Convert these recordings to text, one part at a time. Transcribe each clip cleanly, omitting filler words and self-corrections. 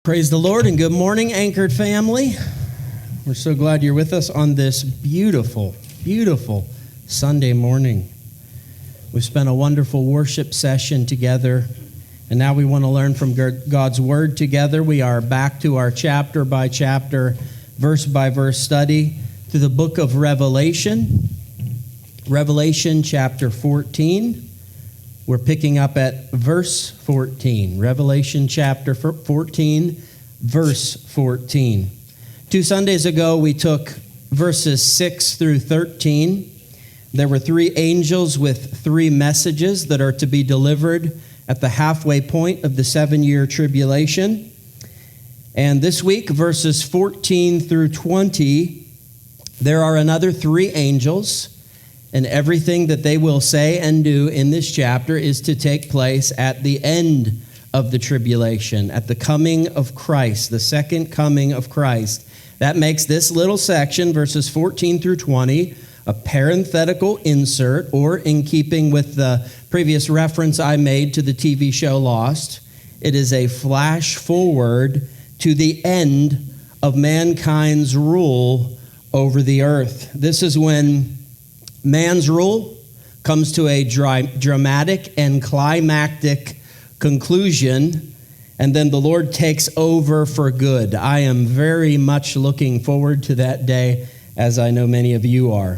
Praise the Lord and good morning, Anchored family. We're so glad you're with us on this beautiful, beautiful Sunday morning. We've spent a wonderful worship session together, and now we want to learn from God's Word together. We are back to our chapter by chapter, verse by verse study through the book of Revelation. Revelation chapter 14. We're picking up at verse 14. Revelation chapter 14, verse 14. 2 Sundays ago, we took verses 6 through 13. There were 3 angels with 3 messages that are to be delivered at the halfway point of the 7-year tribulation. And this week, verses 14 through 20, there are another 3 angels. And everything that they will say and do in this chapter is to take place at the end of the tribulation, at the coming of Christ, the second coming of Christ. That makes this little section, verses 14 through 20, a parenthetical insert, or in keeping with the previous reference I made to the TV show Lost, it is a flash forward to the end of mankind's rule over the earth. This is when man's rule comes to a dramatic and climactic conclusion, and then the Lord takes over for good. I am very much looking forward to that day, as I know many of you are.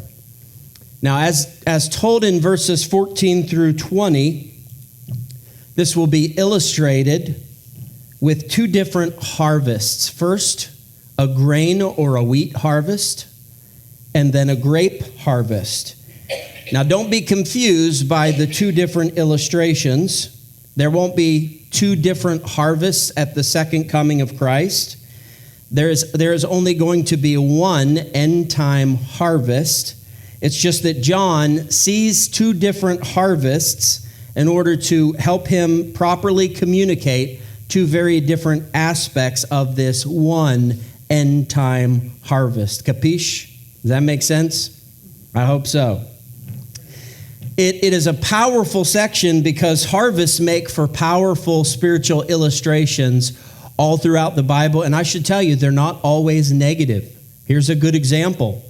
Now, as told in verses 14 through 20, this will be illustrated with 2 different harvests. First, a grain or a wheat harvest, and then a grape harvest. Now, don't be confused by the 2 different illustrations. There won't be 2 different harvests at the second coming of Christ. There is only going to be one end-time harvest. It's just that John sees 2 different harvests in order to help him properly communicate 2 very different aspects of this one end-time harvest. Capiche? Does that make sense? I hope so. It is a powerful section because harvests make for powerful spiritual illustrations all throughout the Bible. And I should tell you, they're not always negative. Here's a good example.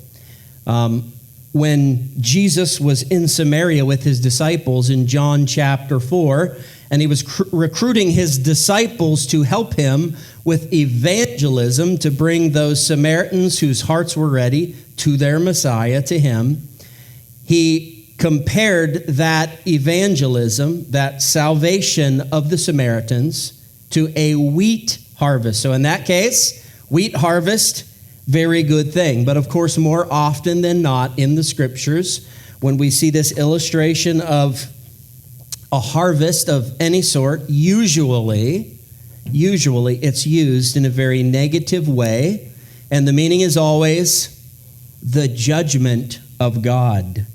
When Jesus was in Samaria with his disciples in John chapter 4, and he was recruiting his disciples to help him with evangelism to bring those Samaritans whose hearts were ready to their Messiah, to him, he compared that evangelism, that salvation of the Samaritans, to a wheat harvest. So in that case, wheat harvest, very good thing. But of course, more often than not in the scriptures, when we see this illustration of a harvest of any sort, usually it's used in a very negative way. And the meaning is always the judgment of God.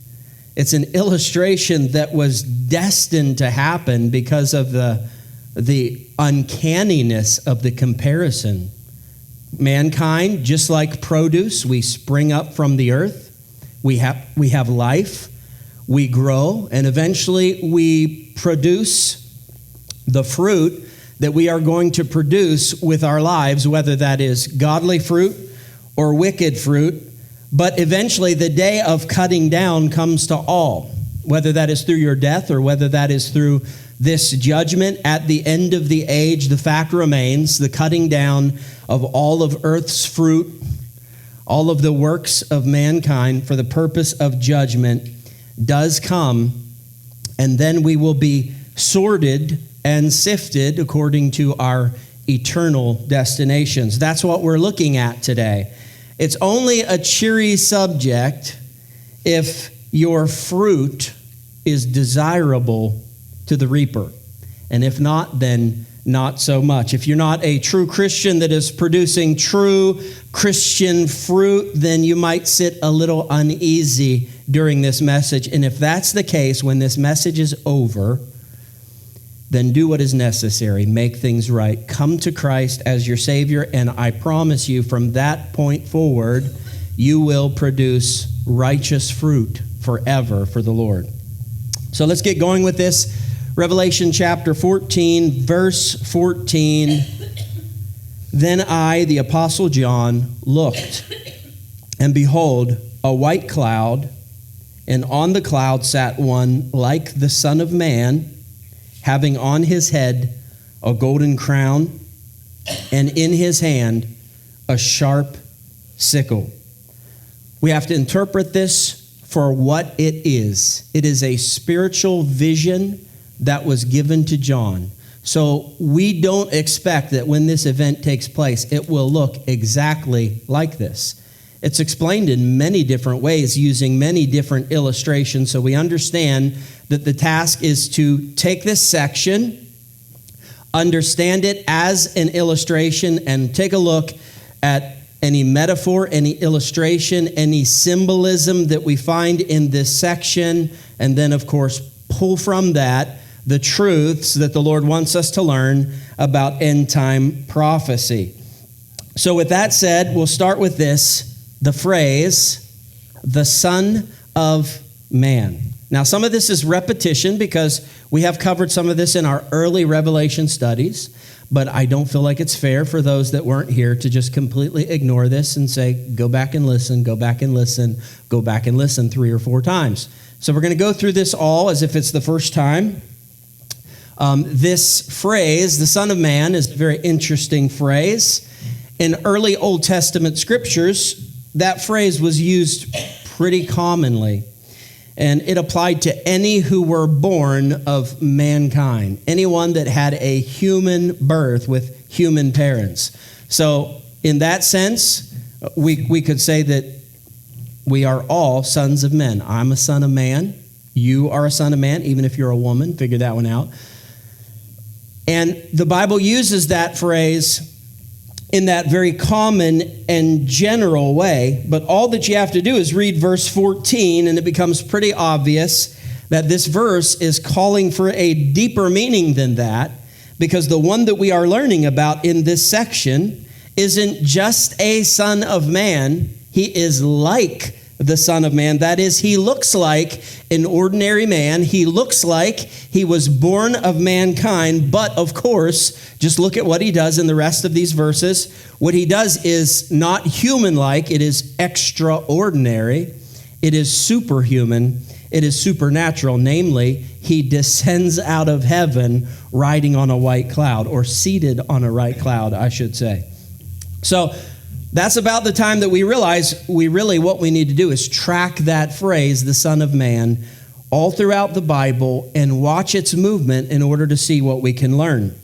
It's an illustration that was destined to happen because of the uncanniness of the comparison. Mankind, just like produce, we spring up from the earth. We have life. We grow, and eventually we produce the fruit that we are going to produce with our lives, whether that is godly fruit or wicked fruit. But eventually the day of cutting down comes to all, whether that is through your death or whether that is through this judgment at the end of the age. The fact remains, the cutting down of all of earth's fruit, all of the works of mankind for the purpose of judgment does come, and then we will be sorted and sifted according to our eternal destinations. That's what we're looking at today. It's only a cheery subject if your fruit is desirable to the reaper. And if not, then not so much. If you're not a true Christian that is producing true Christian fruit, then you might sit a little uneasy during this message. And if that's the case, when this message is over, then do what is necessary. Make things right. Come to Christ as your Savior, and I promise you from that point forward, you will produce righteous fruit forever for the Lord. So let's get going with this. Revelation chapter 14, verse 14. Then I, the Apostle John, looked, and behold, a white cloud, and on the cloud sat one like the Son of Man, having on his head a golden crown, and in his hand a sharp sickle. We have to interpret this for what it is. It is a spiritual vision that was given to John. So we don't expect that when this event takes place, it will look exactly like this. It's explained in many different ways using many different illustrations. So we understand that the task is to take this section, understand it as an illustration, and take a look at any metaphor, any illustration, any symbolism that we find in this section, and then, of course, pull from that the truths that the Lord wants us to learn about end-time prophecy. So with that said, we'll start with this, the phrase, the Son of Man. Now, some of this is repetition because we have covered some of this in our early Revelation studies, but I don't feel like it's fair for those that weren't here to just completely ignore this and say, go back and listen, go back and listen, go back and listen 3 or 4 times. So we're going to go through this all as if it's the first time. This phrase, the Son of Man, is a very interesting phrase. In early Old Testament scriptures, that phrase was used pretty commonly. And it applied to any who were born of mankind, anyone that had a human birth with human parents. So in that sense, we could say that we are all sons of men. I'm a son of man. You are a son of man, even if you're a woman. Figure that one out. And the Bible uses that phrase in that very common and general way. But all that you have to do is read verse 14, and it becomes pretty obvious that this verse is calling for a deeper meaning than that, because the one that we are learning about in this section isn't just a son of man. He is like the Son of Man. That is, he looks like an ordinary man. He looks like he was born of mankind. But of course, just look at what he does in the rest of these verses. What he does is not human-like. It is extraordinary. It is superhuman. It is supernatural. Namely, he descends out of heaven riding on a white cloud, or seated on a white cloud, I should say. So that's about the time that we realize what we need to do is track that phrase, the Son of Man, all throughout the Bible and watch its movement in order to see what we can learn.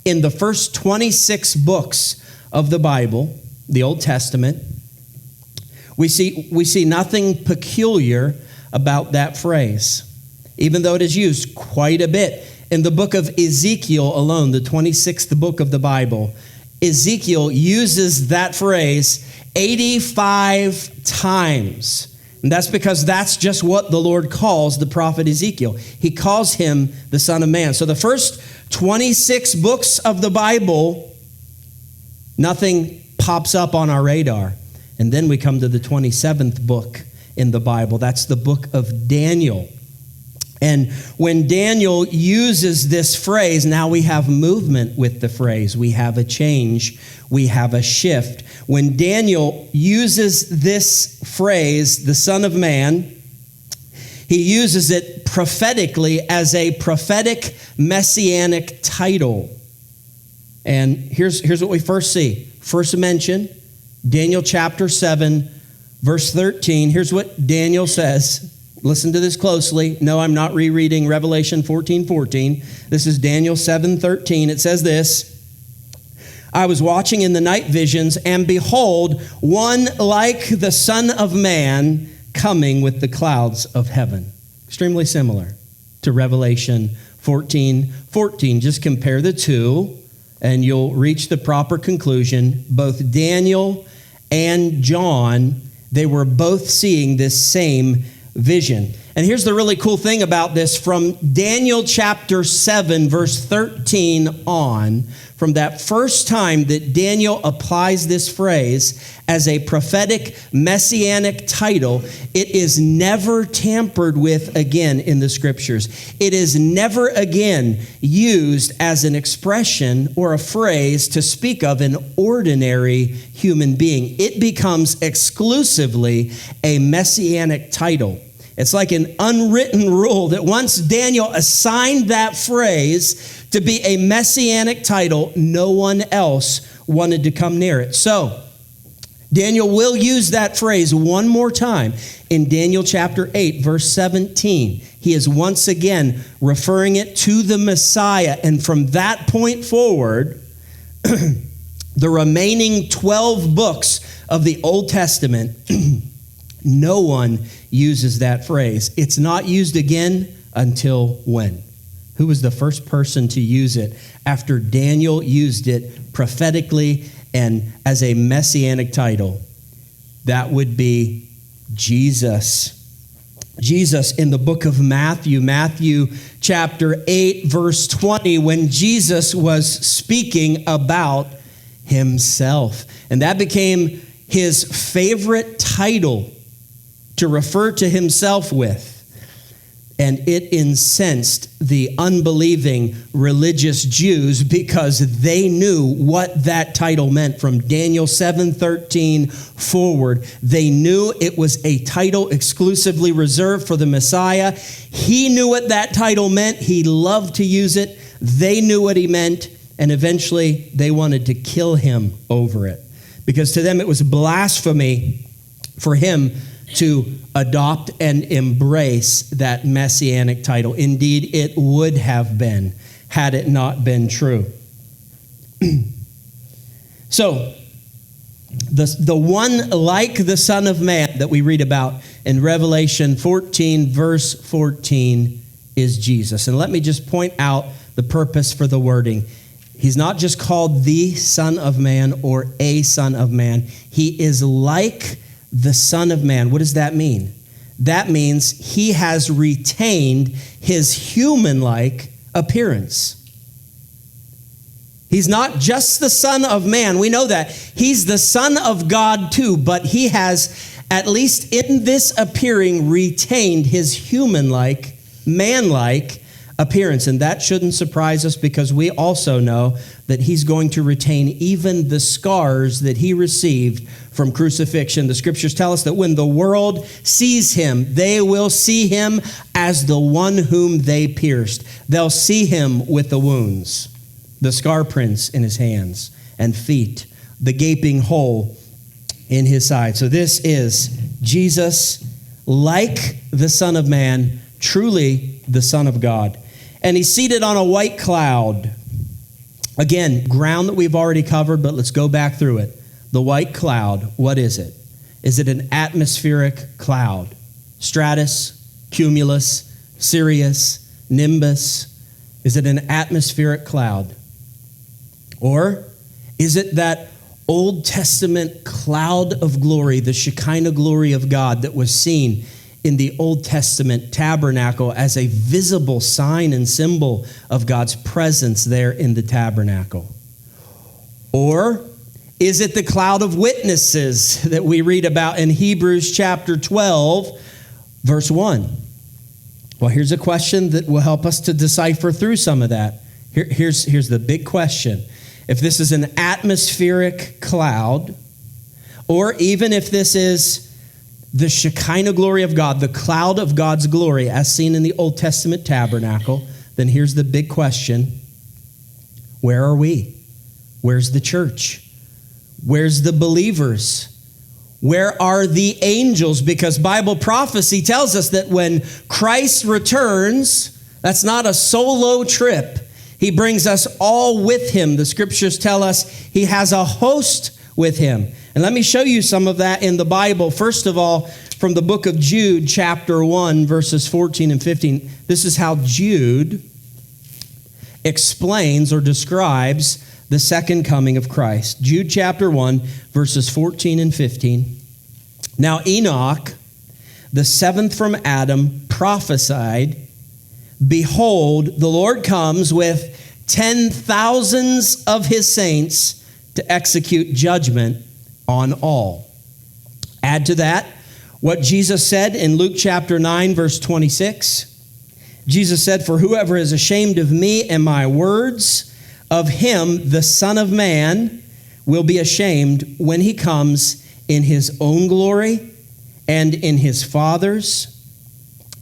In the first 26 books of the Bible, the Old Testament, we see nothing peculiar about that phrase, even though it is used quite a bit. In the book of Ezekiel alone, the 26th book of the Bible, Ezekiel uses that phrase 85 times. And that's because that's just what the Lord calls the prophet Ezekiel. He calls him the Son of Man. So the first 26 books of the Bible, nothing pops up on our radar. And then we come to the 27th book in the Bible. That's the book of Daniel. And when Daniel uses this phrase, now we have movement with the phrase. We have a change. We have a shift. When Daniel uses this phrase, the Son of Man, he uses it prophetically as a prophetic messianic title. And here's what we first see. First mention, Daniel chapter 7, verse 13. Here's what Daniel says. Listen to this closely. No, I'm not rereading Revelation 14:14. This is Daniel 7:13. It says this: I was watching in the night visions, and behold, one like the Son of Man coming with the clouds of heaven. Extremely similar to Revelation 14:14. Just compare the two, and you'll reach the proper conclusion. Both Daniel and John, they were both seeing this same vision. And here's the really cool thing about this. From Daniel chapter 7, verse 13 on, from that first time that Daniel applies this phrase as a prophetic messianic title, it is never tampered with again in the scriptures. It is never again used as an expression or a phrase to speak of an ordinary human being. It becomes exclusively a messianic title. It's like an unwritten rule that once Daniel assigned that phrase to be a messianic title, no one else wanted to come near it. So, Daniel will use that phrase one more time in Daniel chapter 8, verse 17. He is once again referring it to the Messiah. And from that point forward, the remaining 12 books of the Old Testament, no one uses that phrase. It's not used again until when? Who was the first person to use it after Daniel used it prophetically and as a messianic title? That would be Jesus. Jesus in the book of Matthew chapter 8, verse 20, when Jesus was speaking about himself. And that became his favorite title to refer to himself with. And it incensed the unbelieving religious Jews because they knew what that title meant from Daniel 7:13 forward. They knew it was a title exclusively reserved for the Messiah. He knew what that title meant. He loved to use it. They knew what he meant. And eventually they wanted to kill him over it. Because to them it was blasphemy for him to adopt and embrace that messianic title. Indeed, it would have been had it not been true. So, the one like the Son of Man that we read about in Revelation 14, verse 14, is Jesus. And let me just point out the purpose for the wording. He's not just called the Son of Man or a Son of Man. He is like the Son of Man. What does that mean? That means he has retained his human-like appearance. He's not just the Son of Man. We know that. He's the Son of God too, but he has, at least in this appearing, retained his human-like, man-like appearance. And that shouldn't surprise us because we also know that he's going to retain even the scars that he received from crucifixion. The scriptures tell us that when the world sees him, they will see him as the one whom they pierced. They'll see him with the wounds, the scar prints in his hands and feet, the gaping hole in his side. So this is Jesus, like the Son of Man, truly the Son of God. And he's seated on a white cloud. Again, ground that we've already covered, but let's go back through it. The white cloud, what is it? Is it an atmospheric cloud? Stratus, cumulus, cirrus, nimbus? Is it an atmospheric cloud? Or is it that Old Testament cloud of glory, the Shekinah glory of God that was seen in the Old Testament tabernacle as a visible sign and symbol of God's presence there in the tabernacle? Or is it the cloud of witnesses that we read about in Hebrews chapter 12, verse 1? Well, here's a question that will help us to decipher through some of that. Here's the big question. If this is an atmospheric cloud, or even if this is the Shekinah glory of God, the cloud of God's glory as seen in the Old Testament tabernacle, then here's the big question. Where are we? Where's the church? Where's the believers? Where are the angels? Because Bible prophecy tells us that when Christ returns, that's not a solo trip. He brings us all with him. The scriptures tell us he has a host with him. And let me show you some of that in the Bible. First of all, from the book of Jude, chapter 1, verses 14 and 15. This is how Jude explains or describes the second coming of Christ. Jude chapter 1, verses 14 and 15. Now Enoch, the seventh from Adam, prophesied, behold, the Lord comes with 10,000s of his saints to execute judgment on all. Add to that what Jesus said in Luke chapter 9, verse 26. Jesus said, for whoever is ashamed of me and my words, of him the Son of Man will be ashamed when he comes in his own glory and in his Father's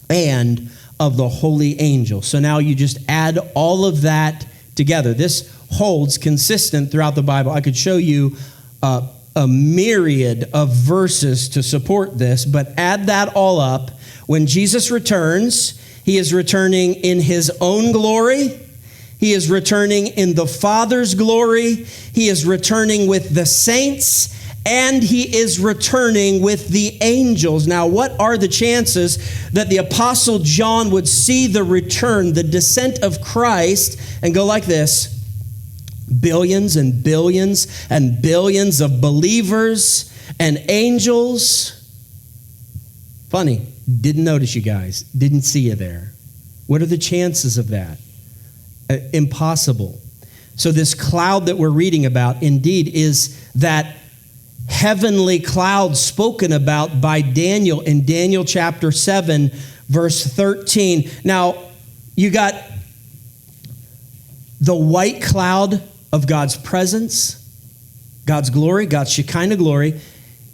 and of the holy angels. So now you just add all of that together. This holds consistent throughout the Bible. I could show you a myriad of verses to support this, but add that all up. When Jesus returns, he is returning in his own glory. He is returning in the Father's glory. He is returning with the saints, and he is returning with the angels. Now, what are the chances that the Apostle John would see the return, the descent of Christ, and go like this? Billions and billions and billions of believers and angels. Funny, didn't notice you guys, didn't see you there. What are the chances of that? Impossible. So this cloud that we're reading about indeed is that heavenly cloud spoken about by Daniel in Daniel chapter 7, verse 13. Now, you got the white cloud of God's presence, God's glory, God's Shekinah glory.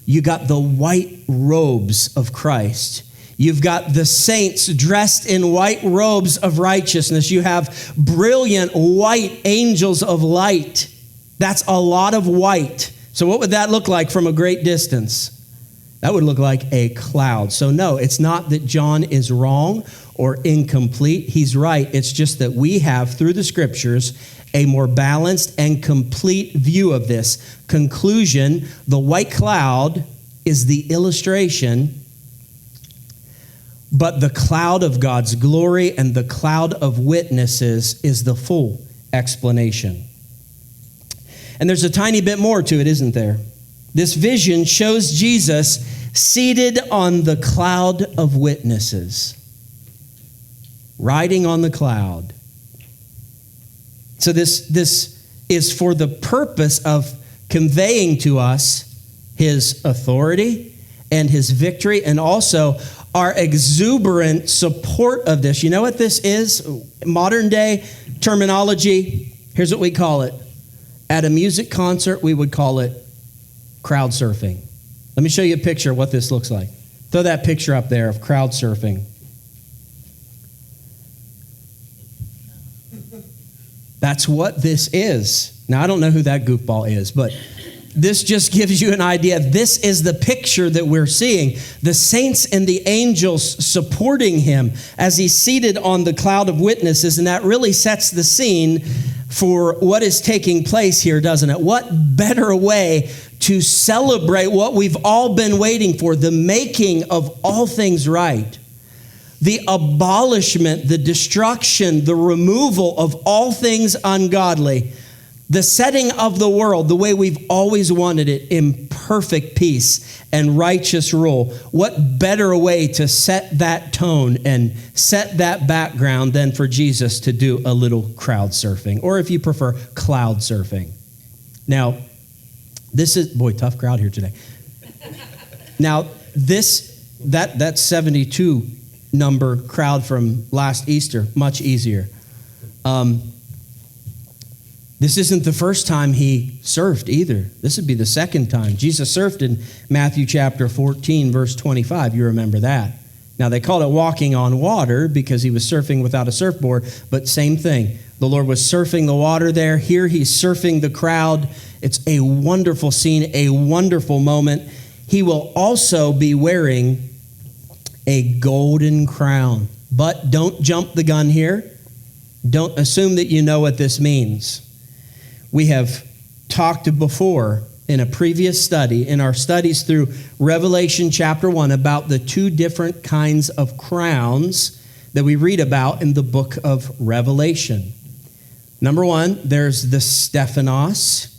You got the white robes of Christ. You've got the saints dressed in white robes of righteousness. You have brilliant white angels of light. That's a lot of white. So what would that look like from a great distance? That would look like a cloud. So no, it's not that John is wrong or incomplete. He's right. It's just that we have, through the scriptures, a more balanced and complete view of this. Conclusion, the white cloud is the illustration, but the cloud of God's glory and the cloud of witnesses is the full explanation. And there's a tiny bit more to it, isn't there? This vision shows Jesus seated on the cloud of witnesses, riding on the cloud. So this is for the purpose of conveying to us his authority and his victory, and also our exuberant support of this. You know what this is? Modern day terminology, here's what we call it. At a music concert, we would call it crowd surfing. Let me show you a picture of what this looks like. Throw that picture up there of crowd surfing. That's what this is. Now, I don't know who that goofball is, but this just gives you an idea. This is the picture that we're seeing. The saints and the angels supporting him as he's seated on the cloud of witnesses, and that really sets the scene for what is taking place here, doesn't it? What better way to celebrate what we've all been waiting for, the making of all things right, the abolishment, the destruction, the removal of all things ungodly, the setting of the world the way we've always wanted it, in perfect peace and righteous rule. What better way to set that tone and set that background than for Jesus to do a little crowd surfing, or if you prefer, cloud surfing. Now, this is, boy, tough crowd here today. Now, that 72 number crowd from last Easter, much easier. This isn't the first time he surfed either. This would be the second time. Jesus surfed in Matthew chapter 14, verse 25. You remember that. Now, they called it walking on water because he was surfing without a surfboard, but same thing. The Lord was surfing the water there. Here he's surfing the crowd. It's a wonderful scene, a wonderful moment. He will also be wearing a golden crown. But don't jump the gun here. Don't assume that you know what this means. We have talked before in a previous study, in our studies through Revelation chapter 1, about the two different kinds of crowns that we read about in the book of Revelation. Number one, there's the Stephanos,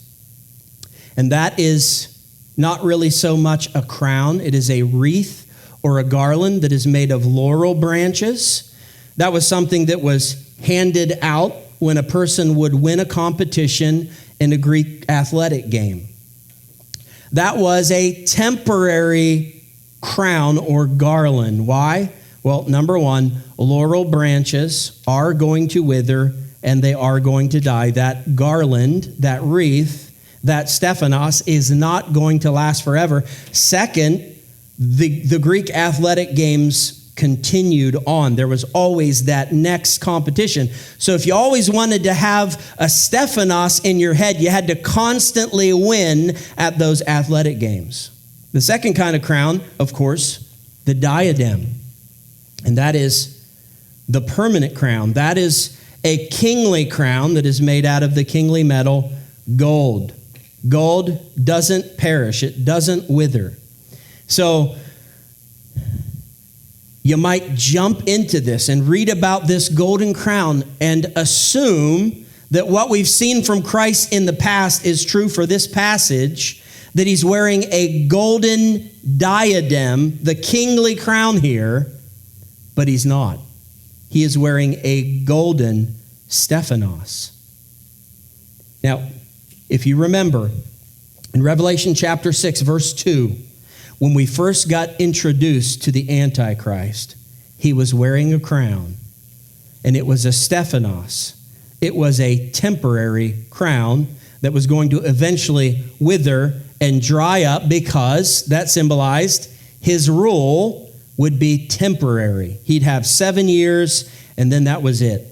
and that is not really so much a crown. It is a wreath or a garland that is made of laurel branches. That was something that was handed out when a person would win a competition in a Greek athletic game. That was a temporary crown or garland. Why? Well, number one, laurel branches are going to wither and they are going to die. That garland, that wreath, that Stephanos is not going to last forever. Second, the Greek athletic games continued on. There was always that next competition. So if you always wanted to have a Stephanos in your head, you had to constantly win at those athletic games. The second kind of crown, of course, the diadem. And that is the permanent crown. That is a kingly crown that is made out of the kingly metal gold. Gold doesn't perish. It doesn't wither. So you might jump into this and read about this golden crown and assume that what we've seen from Christ in the past is true for this passage, that he's wearing a golden diadem, the kingly crown here, but he's not. He is wearing a golden Stephanos. Now, if you remember, in Revelation chapter 6, verse 2, when we first got introduced to the Antichrist, he was wearing a crown, and it was a Stephanos. It was a temporary crown that was going to eventually wither and dry up because that symbolized his rule would be temporary. He'd have 7 years, and then that was it.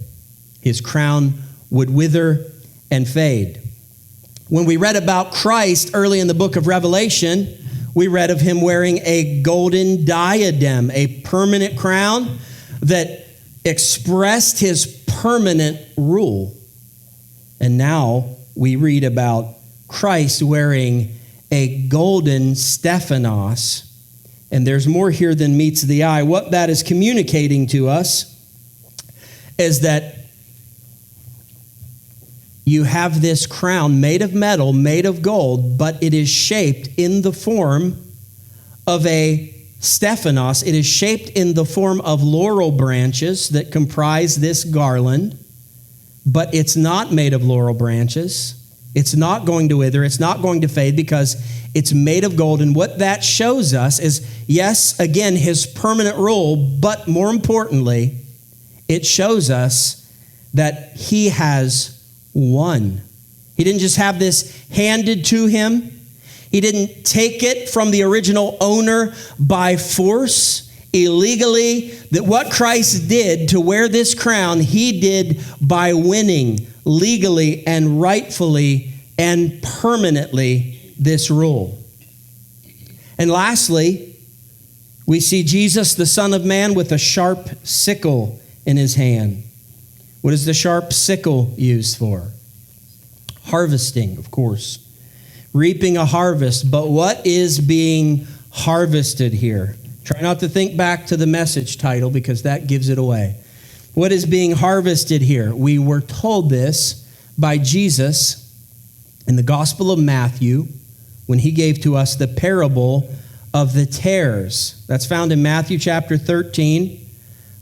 His crown would wither and fade. When we read about Christ early in the book of Revelation, we read of him wearing a golden diadem, a permanent crown that expressed his permanent rule. And now we read about Christ wearing a golden Stephanos. And there's more here than meets the eye. What that is communicating to us is that you have this crown made of metal, made of gold, but it is shaped in the form of a Stephanos. It is shaped in the form of laurel branches that comprise this garland, but it's not made of laurel branches. It's not going to wither. It's not going to fade because it's made of gold. And what that shows us is, yes, again, his permanent rule, but more importantly, it shows us that he has won. He didn't just have this handed to him. He didn't take it from the original owner by force, illegally. That what Christ did to wear this crown, he did by winning legally and rightfully and permanently this rule. And lastly, we see Jesus, the Son of Man, with a sharp sickle in his hand. What is the sharp sickle used for? Harvesting, of course. Reaping a harvest. But what is being harvested here? Try not to think back to the message title because that gives it away. What is being harvested here? We were told this by Jesus in the Gospel of Matthew when he gave to us the parable of the tares. That's found in Matthew chapter 13.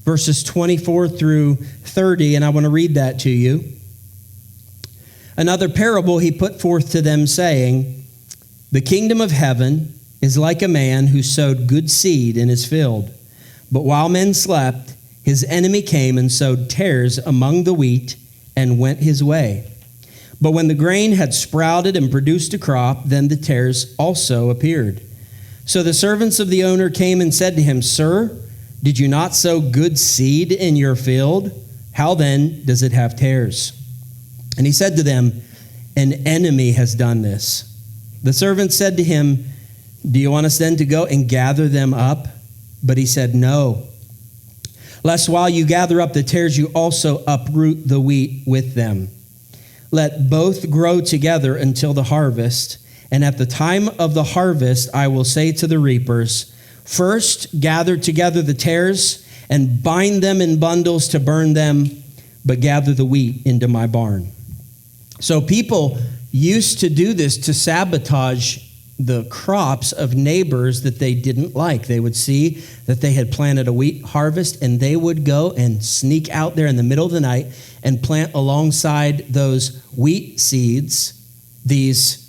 Verses 24 through 30, and I want to read that to you. Another parable he put forth to them, saying, the kingdom of heaven is like a man who sowed good seed in his field. But while men slept, his enemy came and sowed tares among the wheat and went his way. But when the grain had sprouted and produced a crop, then the tares also appeared. So the servants of the owner came and said to him, Sir, did you not sow good seed in your field? How then does it have tares? And he said to them, an enemy has done this. The servant said to him, do you want us then to go and gather them up? But he said, no. Lest while you gather up the tares, you also uproot the wheat with them. Let both grow together until the harvest. And at the time of the harvest, I will say to the reapers, first, gather together the tares and bind them in bundles to burn them, but gather the wheat into my barn. So people used to do this to sabotage the crops of neighbors that they didn't like. They would see that they had planted a wheat harvest, and they would go and sneak out there in the middle of the night and plant alongside those wheat seeds these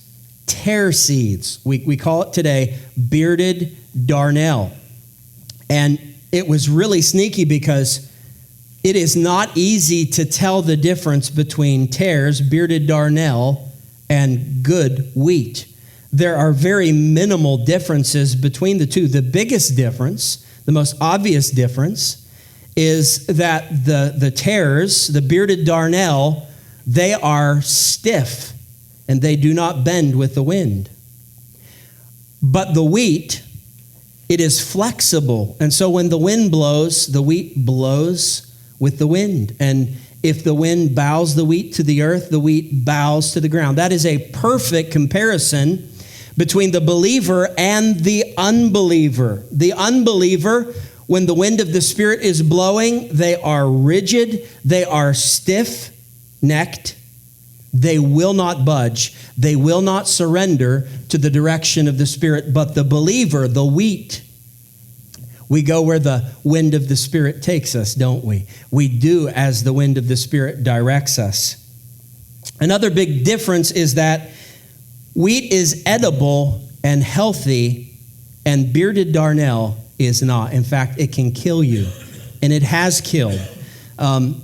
tare seeds. We call it today bearded darnel. And it was really sneaky because it is not easy to tell the difference between tares, bearded darnel, and good wheat. There are very minimal differences between the two. The biggest difference, the most obvious difference, is that the tares, the bearded darnel, they are stiff and they do not bend with the wind. But the wheat, it is flexible. And so when the wind blows, the wheat blows with the wind. And if the wind bows the wheat to the earth, the wheat bows to the ground. That is a perfect comparison between the believer and the unbeliever. The unbeliever, when the wind of the Spirit is blowing, they are rigid, they are stiff-necked, they will not budge, they will not surrender to the direction of the Spirit. But the believer, the wheat, we go where the wind of the Spirit takes us, don't we? We do as the wind of the Spirit directs us. Another big difference is that wheat is edible and healthy, and bearded darnel is not. In fact, it can kill you, and it has killed. On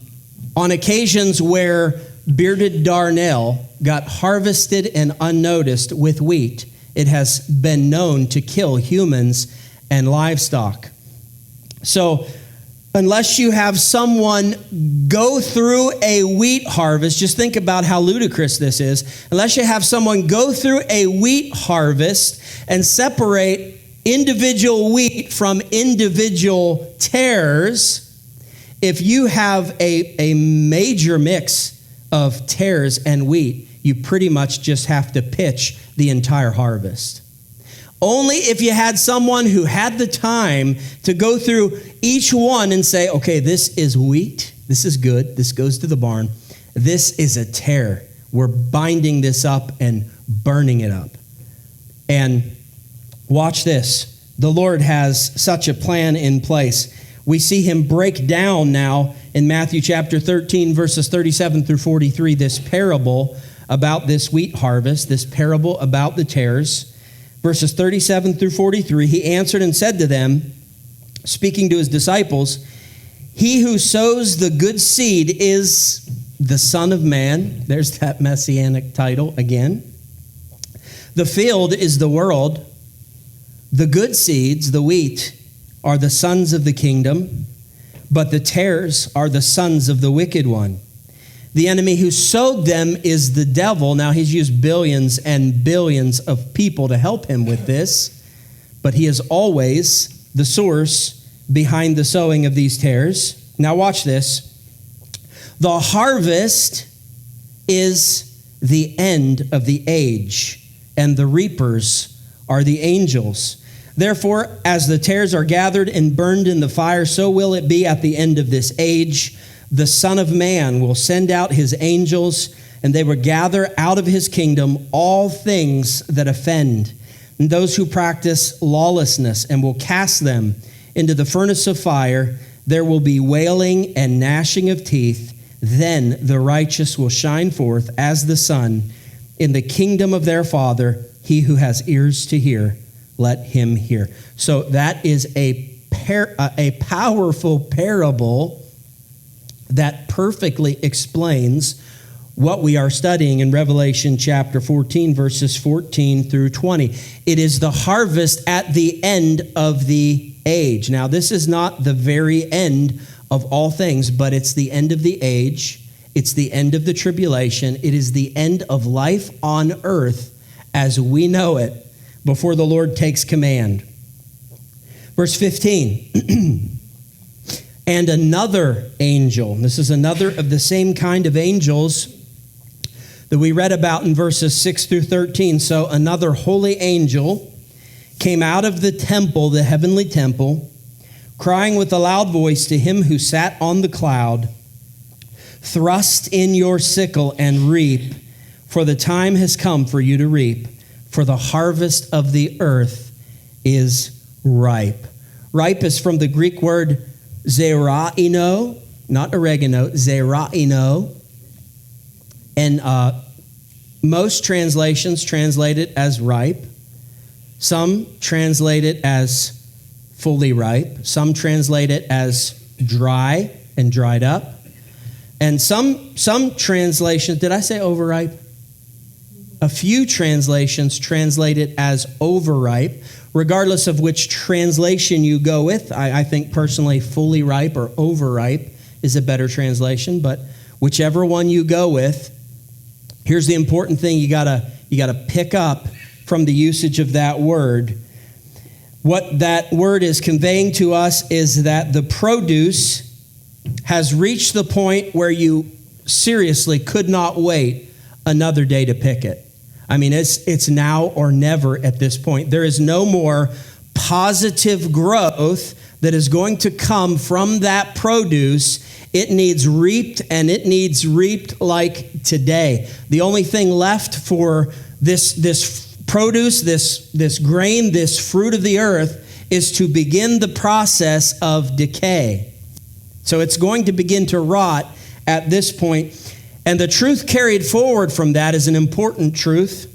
occasions where bearded darnel got harvested and unnoticed with wheat, it has been known to kill humans and livestock. So unless you have someone go through a wheat harvest, just think about how ludicrous this is. Unless you have someone go through a wheat harvest and separate individual wheat from individual tares, if you have a major mix of tares and wheat, you pretty much just have to pitch the entire harvest. Only if you had someone who had the time to go through each one and say, okay, this is wheat, this is good, this goes to the barn, this is a tare. We're binding this up and burning it up. And watch this. The Lord has such a plan in place. We see him break down now in Matthew chapter 13, verses 37 through 43, this parable about this wheat harvest, this parable about the tares. Verses 37 through 43, he answered and said to them, speaking to his disciples, he who sows the good seed is the Son of Man. There's that messianic title again. The field is the world. The good seeds, the wheat, are the sons of the kingdom, but the tares are the sons of the wicked one. The enemy who sowed them is the devil. Now, he's used billions and billions of people to help him with this, but he is always the source behind the sowing of these tares. Now, watch this. The harvest is the end of the age, and the reapers are the angels. Therefore, as the tares are gathered and burned in the fire, so will it be at the end of this age. The Son of Man will send out his angels, and they will gather out of his kingdom all things that offend, and those who practice lawlessness, and will cast them into the furnace of fire. There will be wailing and gnashing of teeth. Then the righteous will shine forth as the sun in the kingdom of their Father. He who has ears to hear, let him hear. So that is a powerful parable that perfectly explains what we are studying in Revelation chapter 14, verses 14 through 20. It is the harvest at the end of the age. Now, this is not the very end of all things, but it's the end of the age. It's the end of the tribulation. It is the end of life on earth as we know it before the Lord takes command. Verse 15. And another angel, this is another of the same kind of angels that we read about in verses 6 through 13. So another holy angel came out of the temple, the heavenly temple, crying with a loud voice to him who sat on the cloud, thrust in your sickle and reap, for the time has come for you to reap. for the harvest of the earth is ripe. Ripe is from the Greek word zeraino, not oregano, zeraino. And most translations translate it as ripe. Some translate it as fully ripe. Some translate it as dry and dried up. And some translations, did I say overripe? A few translations translate it as overripe. Regardless of which translation you go with, I think personally fully ripe or overripe is a better translation, but whichever one you go with, here's the important thing you gotta pick up from the usage of that word. What that word is conveying to us is that the produce has reached the point where you seriously could not wait another day to pick it. I mean, it's now or never at this point. There is no more positive growth that is going to come from that produce. It needs reaped, and it needs reaped like today. The only thing left for this produce, this grain, this fruit of the earth, is to begin the process of decay. So it's going to begin to rot at this point. And the truth carried forward from that is an important truth,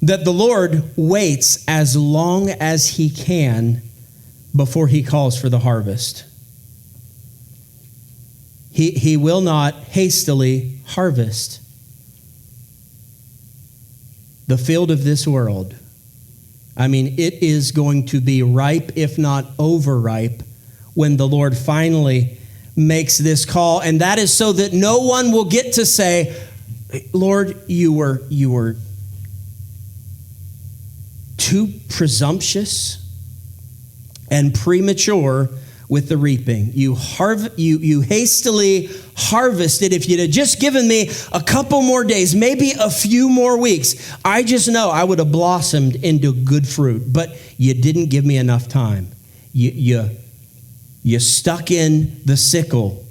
that the Lord waits as long as he can before he calls for the harvest. He will not hastily harvest the field of this world. I mean, it is going to be ripe, if not overripe, when the Lord finally makes this call. And that is so that no one will get to say, Lord, you were too presumptuous and premature with the reaping. You hastily harvested. If you'd have just given me a couple more days, maybe a few more weeks, I just know I would have blossomed into good fruit. But you didn't give me enough time. You stuck in the sickle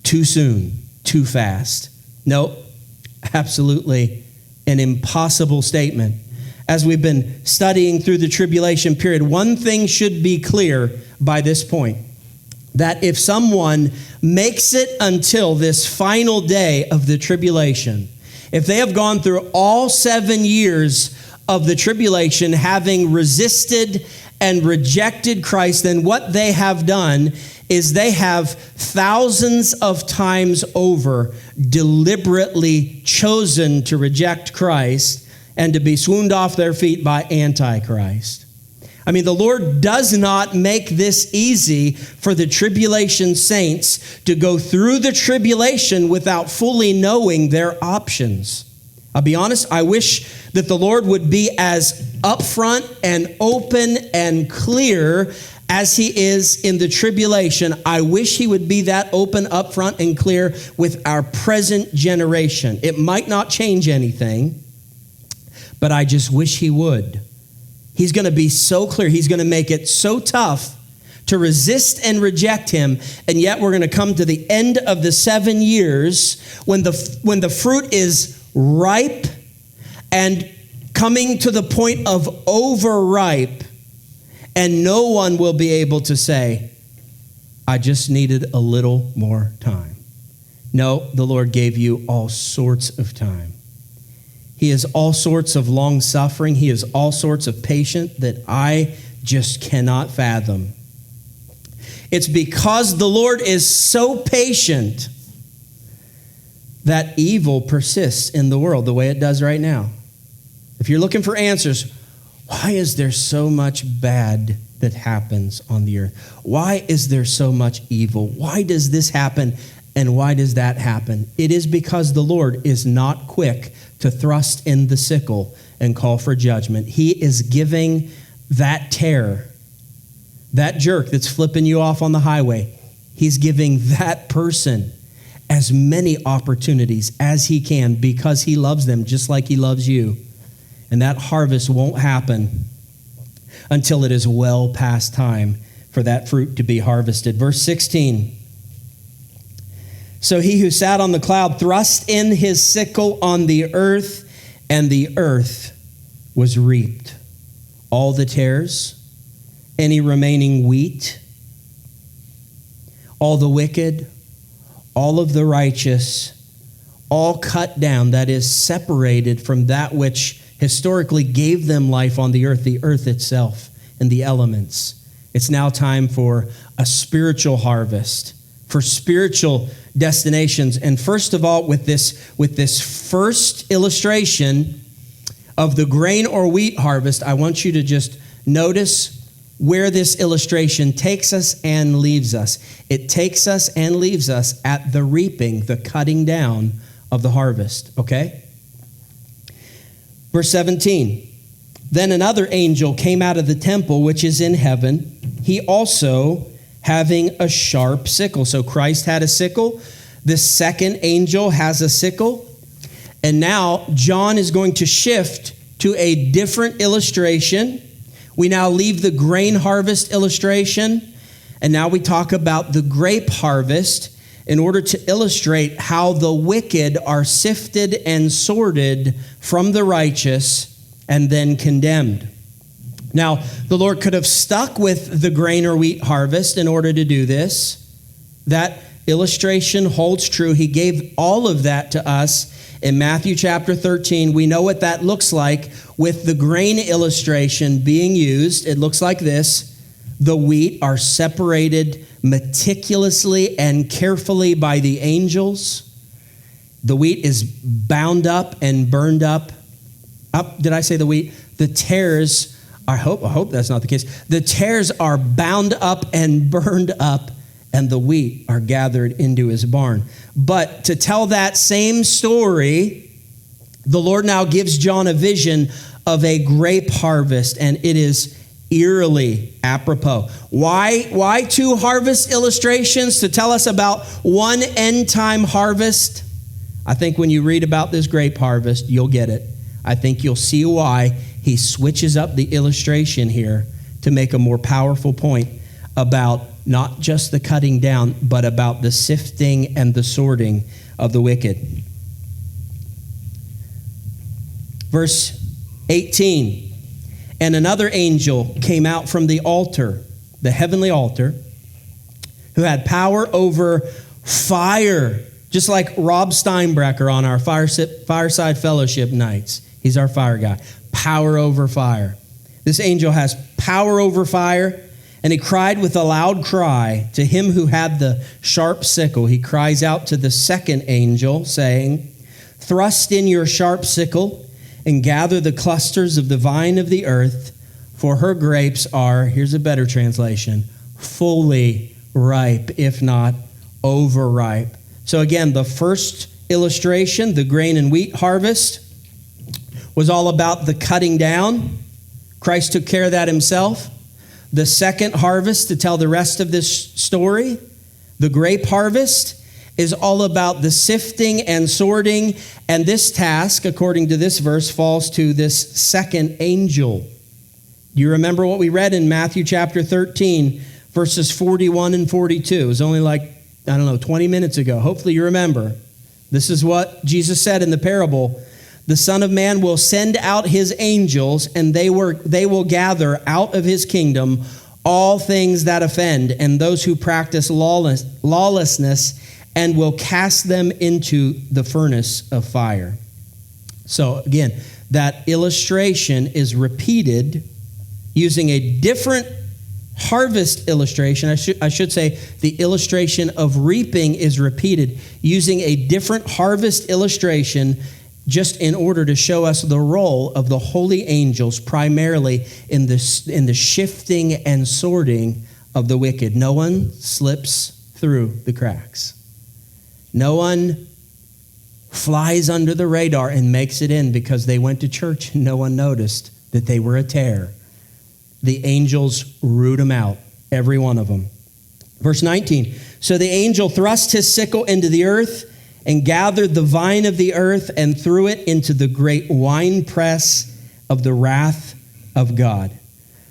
too soon, too fast. Nope, absolutely an impossible statement. As we've been studying through the tribulation period, one thing should be clear by this point, that if someone makes it until this final day of the tribulation, if they have gone through all 7 years of the tribulation, having resisted and rejected Christ, then what they have done is they have thousands of times over deliberately chosen to reject Christ and to be swooned off their feet by Antichrist. I mean, the Lord does not make this easy for the tribulation saints to go through the tribulation without fully knowing their options. I'll be honest, I wish that the Lord would be as upfront and open and clear as he is in the tribulation. I wish he would be that open, upfront, and clear with our present generation. It might not change anything, but I just wish he would. He's going to be so clear. He's going to make it so tough to resist and reject him. And yet we're going to come to the end of the 7 years when the fruit is ripe and coming to the point of overripe. And no one will be able to say, I just needed a little more time. No, the Lord gave you all sorts of time. He is all sorts of long suffering. He is all sorts of patient that I just cannot fathom. It's because the Lord is so patient that evil persists in the world the way it does right now. If you're looking for answers, why is there so much bad that happens on the earth? Why is there so much evil? Why does this happen and why does that happen? It is because the Lord is not quick to thrust in the sickle and call for judgment. He is giving that terror, that jerk that's flipping you off on the highway, he's giving that person as many opportunities as he can because he loves them just like he loves you. And that harvest won't happen until it is well past time for that fruit to be harvested. Verse 16. So he who sat on the cloud thrust in his sickle on the earth, and the earth was reaped. All the tares, any remaining wheat, all the wicked, all of the righteous, all cut down, that is, separated from that which historically gave them life on the earth itself and the elements. It's now time for a spiritual harvest, for spiritual destinations. And first of all, with this first illustration of the grain or wheat harvest, I want you to just notice where this illustration takes us and leaves us. It takes us and leaves us at the reaping, the cutting down of the harvest, okay? Verse 17, then another angel came out of the temple which is in heaven, he also having a sharp sickle. So Christ had a sickle. The second angel has a sickle. And now John is going to shift to a different illustration. We now leave the grain harvest illustration, and now we talk about the grape harvest in order to illustrate how the wicked are sifted and sorted from the righteous and then condemned. Now, the Lord could have stuck with the grain or wheat harvest in order to do this. That illustration holds true. He gave all of that to us in Matthew chapter 13. We know what that looks like with the grain illustration being used. It looks like this. The wheat are separated meticulously and carefully by the angels. The wheat is bound up and burned up. Did I say the wheat? The tares, I hope that's not the case. The tares are bound up and burned up, and the wheat are gathered into his barn. But to tell that same story, the Lord now gives John a vision of a grape harvest, and it is eerily apropos. Why two harvest illustrations to tell us about one end time harvest? I think when you read about this grape harvest, you'll get it. I think you'll see why he switches up the illustration here to make a more powerful point about not just the cutting down, but about the sifting and the sorting of the wicked. Verse 18, and another angel came out from the altar, the heavenly altar, who had power over fire, just like Rob Steinbrecher on our Fireside Fellowship nights. He's our fire guy. Power over fire. This angel has power over fire. And he cried with a loud cry to him who had the sharp sickle. He cries out to the second angel, saying, thrust in your sharp sickle and gather the clusters of the vine of the earth, for her grapes are, here's a better translation, fully ripe, if not overripe. So again, the first illustration, the grain and wheat harvest, was all about the cutting down. Christ took care of that himself. The second harvest, to tell the rest of this story, the grape harvest, is all about the sifting and sorting. And this task, according to this verse, falls to this second angel. Do you remember what we read in Matthew chapter 13, verses 41 and 42? It was only 20 minutes ago. Hopefully you remember. This is what Jesus said in the parable. The Son of Man will send out his angels, and they will gather out of his kingdom all things that offend and those who practice lawlessness, and will cast them into the furnace of fire. So again, that illustration is repeated using a different harvest illustration. I should say the illustration of reaping is repeated using a different harvest illustration, just in order to show us the role of the holy angels, primarily in the shifting and sorting of the wicked. No one slips through the cracks. No one flies under the radar and makes it in because they went to church and no one noticed that they were a tare. The angels root them out, every one of them. Verse 19, so the angel thrust his sickle into the earth and gathered the vine of the earth and threw it into the great winepress of the wrath of God.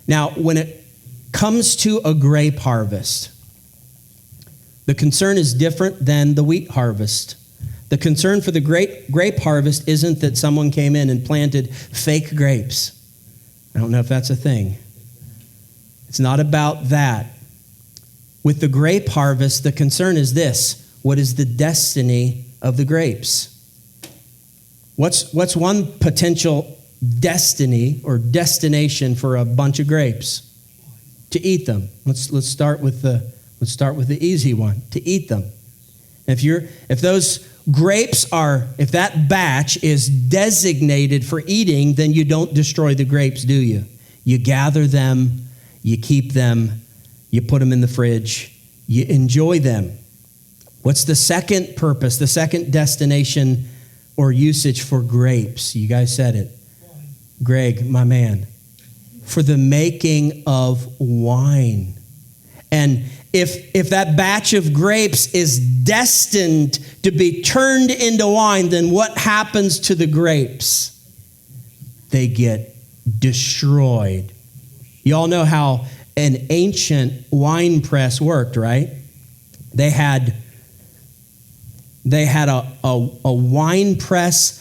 Now, when it comes to a grape harvest, the concern is different than the wheat harvest. The concern for the grape harvest isn't that someone came in and planted fake grapes. I don't know if that's a thing. It's not about that. With the grape harvest, the concern is this: what is the destiny of the grapes? What's one potential destiny or destination for a bunch of grapes? To eat them. Let's start with the easy one. To eat them. If those grapes if that batch is designated for eating, then you don't destroy the grapes, do you? You gather them, you keep them, you put them in the fridge, you enjoy them. What's the second purpose, the second destination or usage for grapes? You guys said it. Greg, my man. For the making of wine. And if that batch of grapes is destined to be turned into wine, then what happens to the grapes? They get destroyed. You all know how an ancient wine press worked, right? They had a wine press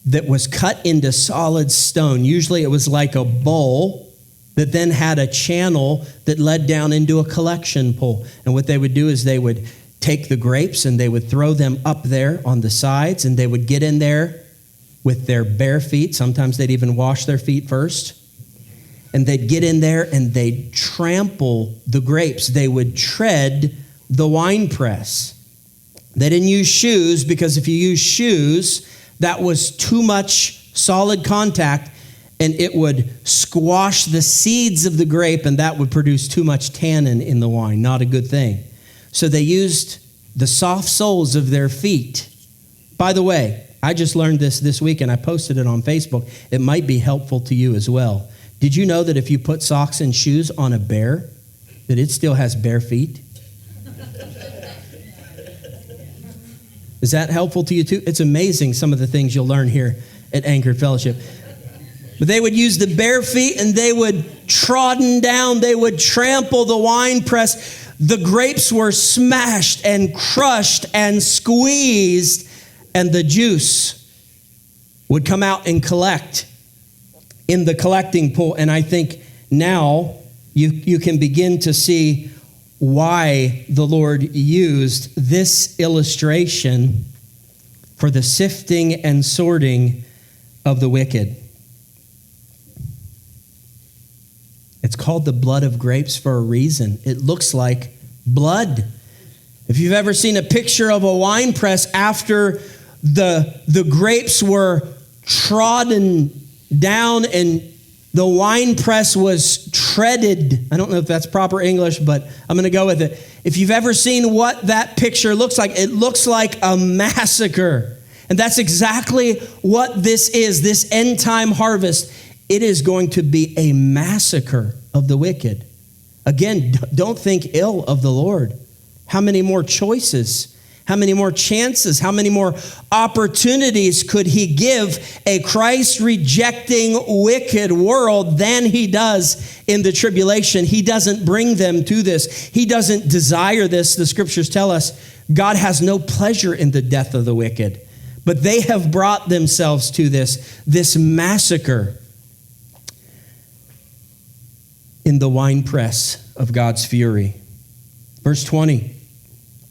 that was cut into solid stone. Usually it was like a bowl that then had a channel that led down into a collection pool. And what they would do is they would take the grapes and they would throw them up there on the sides, and they would get in there with their bare feet. Sometimes they'd even wash their feet first. And they'd get in there and they'd trample the grapes. They would tread the wine press. They didn't use shoes, because if you use shoes, that was too much solid contact, and it would squash the seeds of the grape, and that would produce too much tannin in the wine. Not a good thing. So they used the soft soles of their feet. By the way, I just learned this week, and I posted it on Facebook. It might be helpful to you as well. Did you know that if you put socks and shoes on a bear, that it still has bare feet? Is that helpful to you too? It's amazing some of the things you'll learn here at Anchored Fellowship. But they would use the bare feet, and they would trodden down, they would trample the wine press. The grapes were smashed and crushed and squeezed, and the juice would come out and collect in the collecting pool. And I think now you can begin to see why the Lord used this illustration for the sifting and sorting of the wicked. It's called the blood of grapes for a reason. It looks like blood. If you've ever seen a picture of a wine press after the grapes were trodden down and the wine press was treaded. I don't know if that's proper English, but I'm going to go with it. If you've ever seen what that picture looks like, it looks like a massacre. And that's exactly what this is, this end time harvest. It is going to be a massacre of the wicked. Again, don't think ill of the Lord. How many more choices? How many more chances? How many more opportunities could he give a Christ-rejecting, wicked world than he does in the tribulation? He doesn't bring them to this. He doesn't desire this. The scriptures tell us God has no pleasure in the death of the wicked. But they have brought themselves to this massacre in the winepress of God's fury. Verse 20.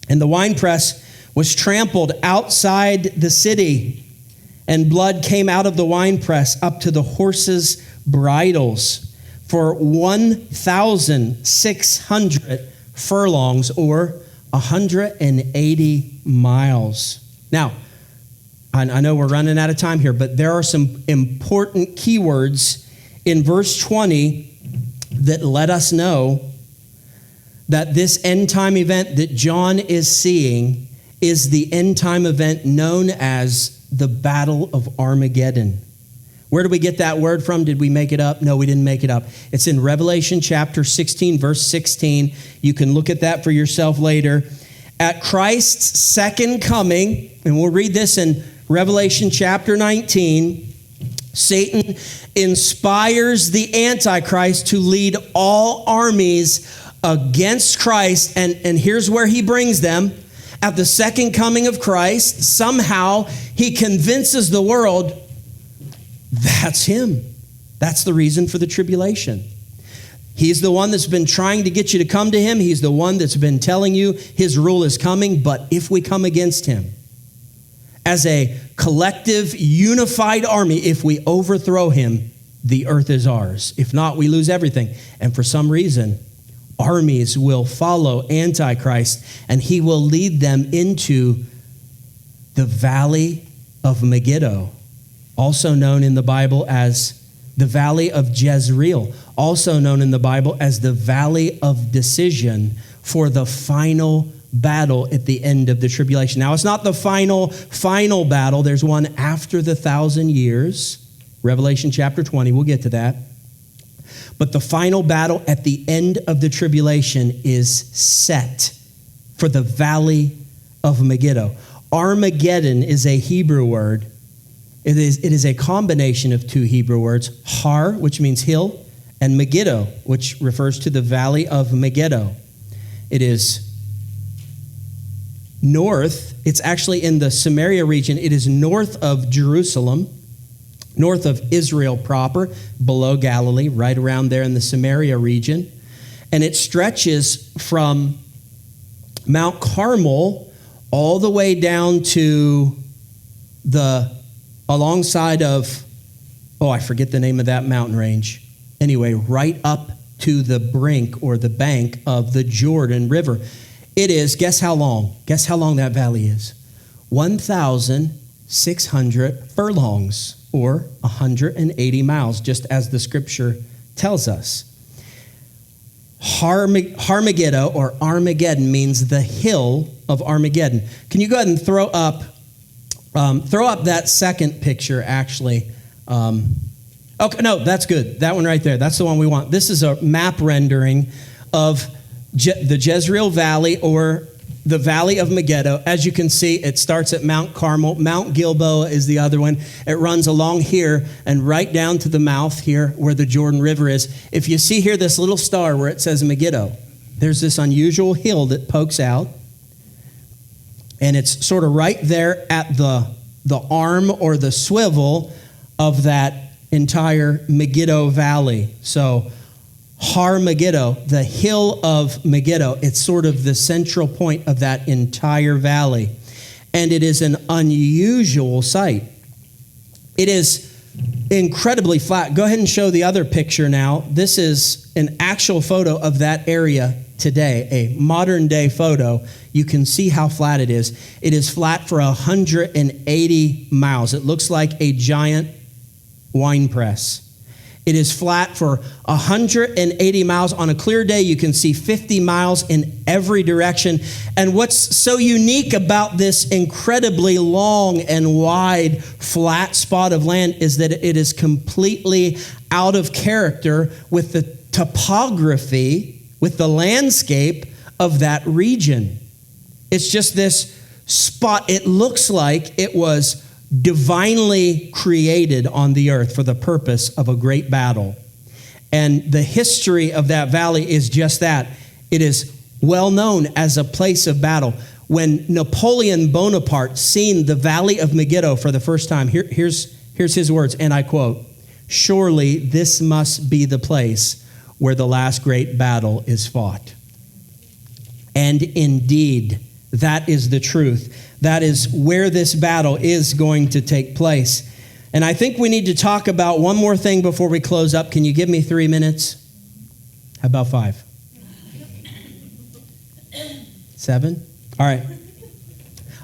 And the winepress was trampled outside the city, and blood came out of the winepress up to the horses' bridles for 1,600 furlongs, or 180 miles. Now, I know we're running out of time here, but there are some important keywords in verse 20 that let us know that this end time event that John is seeing is the end time event known as the Battle of Armageddon. Where do we get that word from? Did we make it up? No, we didn't make it up. It's in Revelation chapter 16, verse 16. You can look at that for yourself later. At Christ's second coming, and we'll read this in Revelation chapter 19, Satan inspires the Antichrist to lead all armies against Christ, and here's where he brings them. at the second coming of Christ, somehow he convinces the world that's him. That's the reason for the tribulation. He's the one that's been trying to get you to come to him. He's the one that's been telling you his rule is coming. But if we come against him as a collective, unified army, if we overthrow him, the earth is ours. If not, we lose everything. And for some reason, armies will follow Antichrist, and he will lead them into the valley of Megiddo, also known in the Bible as the valley of Jezreel, also known in the Bible as the valley of decision, for the final battle at the end of the tribulation. Now, it's not the final battle. There's one after the 1,000 years, Revelation chapter 20. We'll get to that. But the final battle at the end of the tribulation is set for the valley of Megiddo. Armageddon is a Hebrew word. It is a combination of two Hebrew words, har, which means hill, and Megiddo, which refers to the valley of Megiddo. It is north. It's actually in the Samaria region. It is north of Jerusalem, north of Israel proper, below Galilee, right around there in the Samaria region. And it stretches from Mount Carmel all the way down to alongside of, I forget the name of that mountain range. Anyway, right up to the brink or the bank of the Jordan River. It is, guess how long? Guess how long that valley is? 1,600 furlongs, or 180 miles, just as the scripture tells us. Megiddo or Armageddon means the hill of Armageddon. Can you go ahead and throw up that second picture, actually? Okay, no, that's good. That one right there. That's the one we want. This is a map rendering of the Jezreel Valley, or the Valley of Megiddo. As you can see, it starts at Mount Carmel. Mount Gilboa is the other one. It runs along here and right down to the mouth here where the Jordan River is. If you see here this little star where it says Megiddo, there's this unusual hill that pokes out. And it's sort of right there at the arm or the swivel of that entire Megiddo Valley. So Har Megiddo, the hill of Megiddo, it's sort of the central point of that entire valley. And it is an unusual sight. It is incredibly flat. Go ahead and show the other picture now. This is an actual photo of that area today, a modern day photo. You can see how flat it is. It is flat for 180 miles. It looks like a giant wine press. It is flat for 180 miles. On a clear day, you can see 50 miles in every direction. And what's so unique about this incredibly long and wide flat spot of land is that it is completely out of character with the topography, with the landscape of that region. It's just this spot. It looks like it was divinely created on the earth for the purpose of a great battle. And the history of that valley is just that. It is well known as a place of battle. When Napoleon Bonaparte seen the Valley of Megiddo for the first time, here's his words, and I quote, "Surely this must be the place where the last great battle is fought." And indeed, that is the truth. That is where this battle is going to take place. And I think we need to talk about one more thing before we close up. Can you give me 3 minutes? How about 5? 7? All right.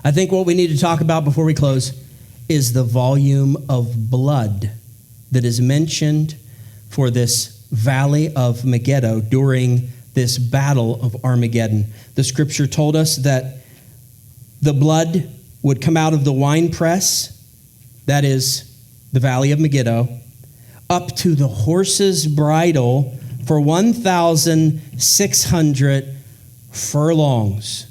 I think what we need to talk about before we close is the volume of blood that is mentioned for this Valley of Megiddo during this battle of Armageddon. The scripture told us that the blood would come out of the winepress, that is the Valley of Megiddo, up to the horse's bridle for 1,600 furlongs.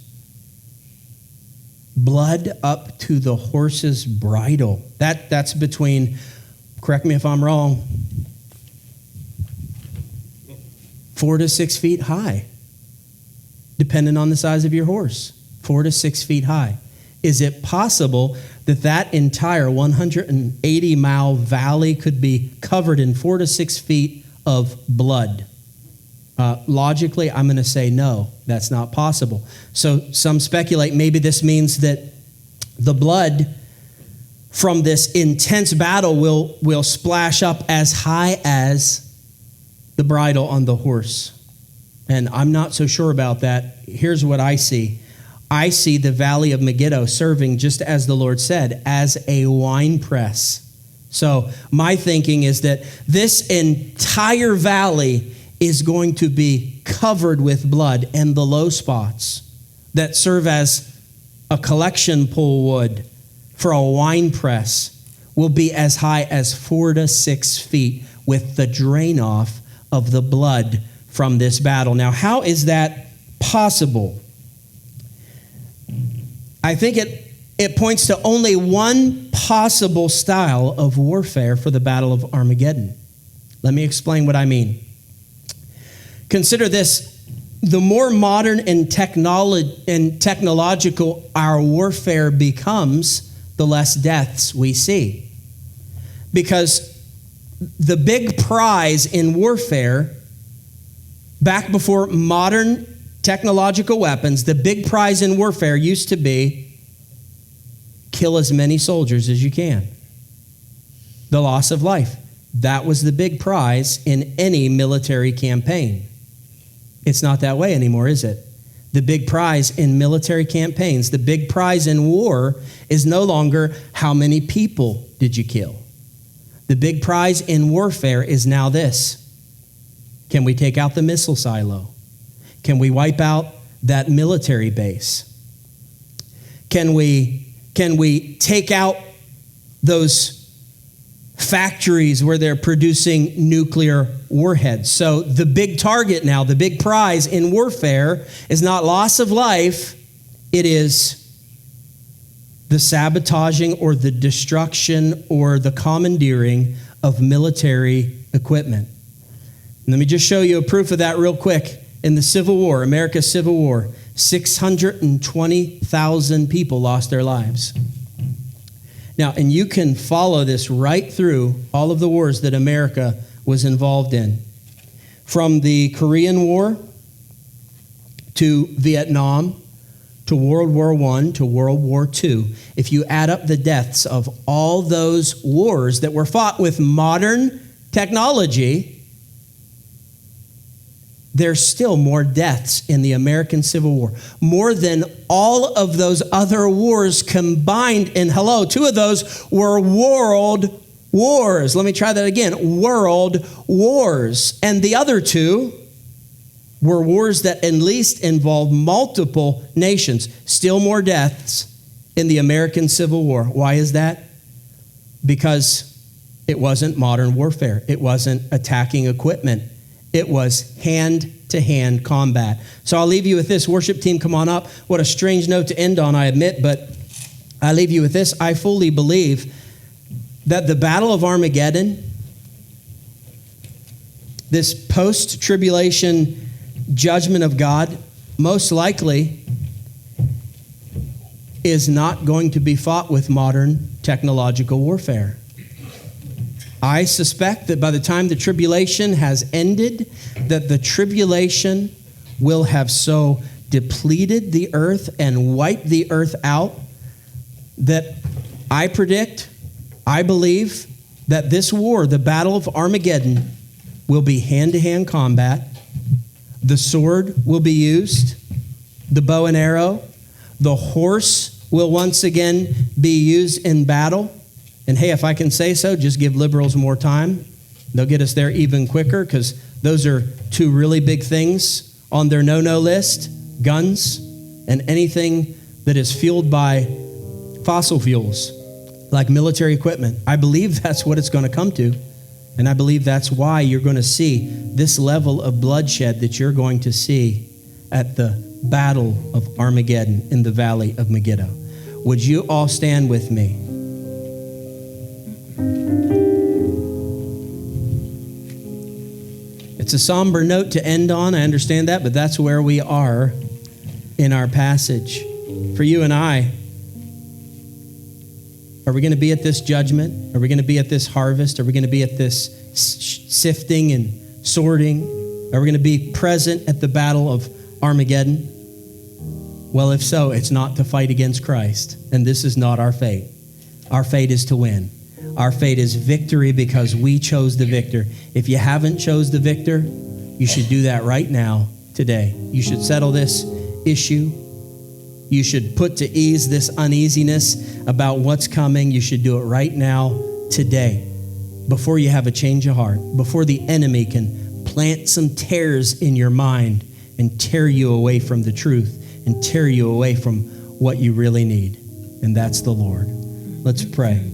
Blood up to the horse's bridle. That's between, correct me if I'm wrong, 4 to 6 feet high, depending on the size of your horse. 4 to 6 feet high. Is it possible that that entire 180-mile valley could be covered in 4 to 6 feet of blood? Logically, I'm going to say no, that's not possible. So some speculate maybe this means that the blood from this intense battle will splash up as high as the bridle on the horse. And I'm not so sure about that. Here's what I see. I see the valley of Megiddo serving, just as the Lord said, as a wine press. So my thinking is that this entire valley is going to be covered with blood, and the low spots that serve as a collection pull wood for a wine press will be as high as 4 to 6 feet with the drain off of the blood from this battle. Now, how is that possible? I think it points to only one possible style of warfare for the Battle of Armageddon. Let me explain what I mean. Consider this. The more modern and technological our warfare becomes, the less deaths we see. Because the big prize in warfare, back before modern technological weapons, the big prize in warfare used to be kill as many soldiers as you can. The loss of life. That was the big prize in any military campaign. It's not that way anymore, is it? The big prize in military campaigns, the big prize in war is no longer how many people did you kill. The big prize in warfare is now this. Can we take out the missile silo? Can we wipe out that military base? Can we take out those factories where they're producing nuclear warheads? So the big target now, the big prize in warfare is not loss of life, it is the sabotaging or the destruction or the commandeering of military equipment. And let me just show you a proof of that real quick. In the Civil War, America's Civil War, 620,000 people lost their lives. Now, and you can follow this right through all of the wars that America was involved in. From the Korean War to Vietnam to World War I to World War II. If you add up the deaths of all those wars that were fought with modern technology, there's still more deaths in the American Civil War. More than all of those other wars combined. And hello, 2 of those were world wars. Let me try that again. World wars. And the other 2 were wars that at least involved multiple nations. Still more deaths in the American Civil War. Why is that? Because it wasn't modern warfare. It wasn't attacking equipment. It was hand-to-hand combat. So I'll leave you with this. Worship team, come on up. What a strange note to end on, I admit, but I leave you with this. I fully believe that the Battle of Armageddon, this post-tribulation judgment of God, most likely is not going to be fought with modern technological warfare. I suspect that by the time the tribulation has ended, that the tribulation will have so depleted the earth and wiped the earth out that I predict, I believe, that this war, the Battle of Armageddon, will be hand-to-hand combat. The sword will be used, the bow and arrow. The horse will once again be used in battle. And hey, if I can say so, just give liberals more time. They'll get us there even quicker, because those are 2 really big things on their no-no list: guns and anything that is fueled by fossil fuels, like military equipment. I believe that's what it's going to come to. And I believe that's why you're going to see this level of bloodshed that you're going to see at the Battle of Armageddon in the Valley of Megiddo. Would you all stand with me? It's a somber note to end on, I understand that, but that's where we are in our passage. For you and I, are we going to be at this judgment? Are we going to be at this harvest? Are we going to be at this sifting and sorting? Are we going to be present at the battle of Armageddon? Well, if so, it's not to fight against Christ, and this is not our fate. Our fate is to win. Our fate is victory because we chose the victor. If you haven't chose the victor, you should do that right now, today. You should settle this issue. You should put to ease this uneasiness about what's coming. You should do it right now, today, before you have a change of heart, before the enemy can plant some tares in your mind and tear you away from the truth and tear you away from what you really need. And that's the Lord. Let's pray.